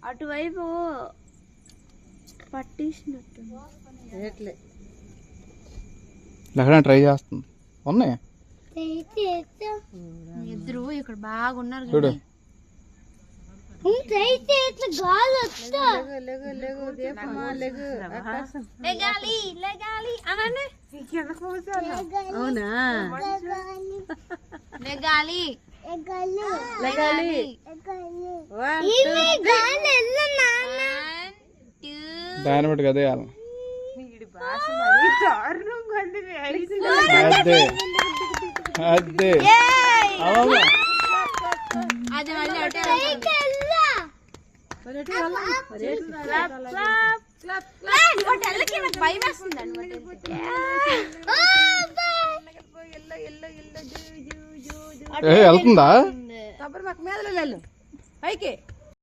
అటువైపు పట్టేసినట్టు ట్రై చేస్తుంది. ఉన్నాయి ఇద్దరు ఇక్కడ బాగున్నారు చూడు. దాన్ని బట్టి కదే అదే అదే అది భయం వెళ్తుందా పైకి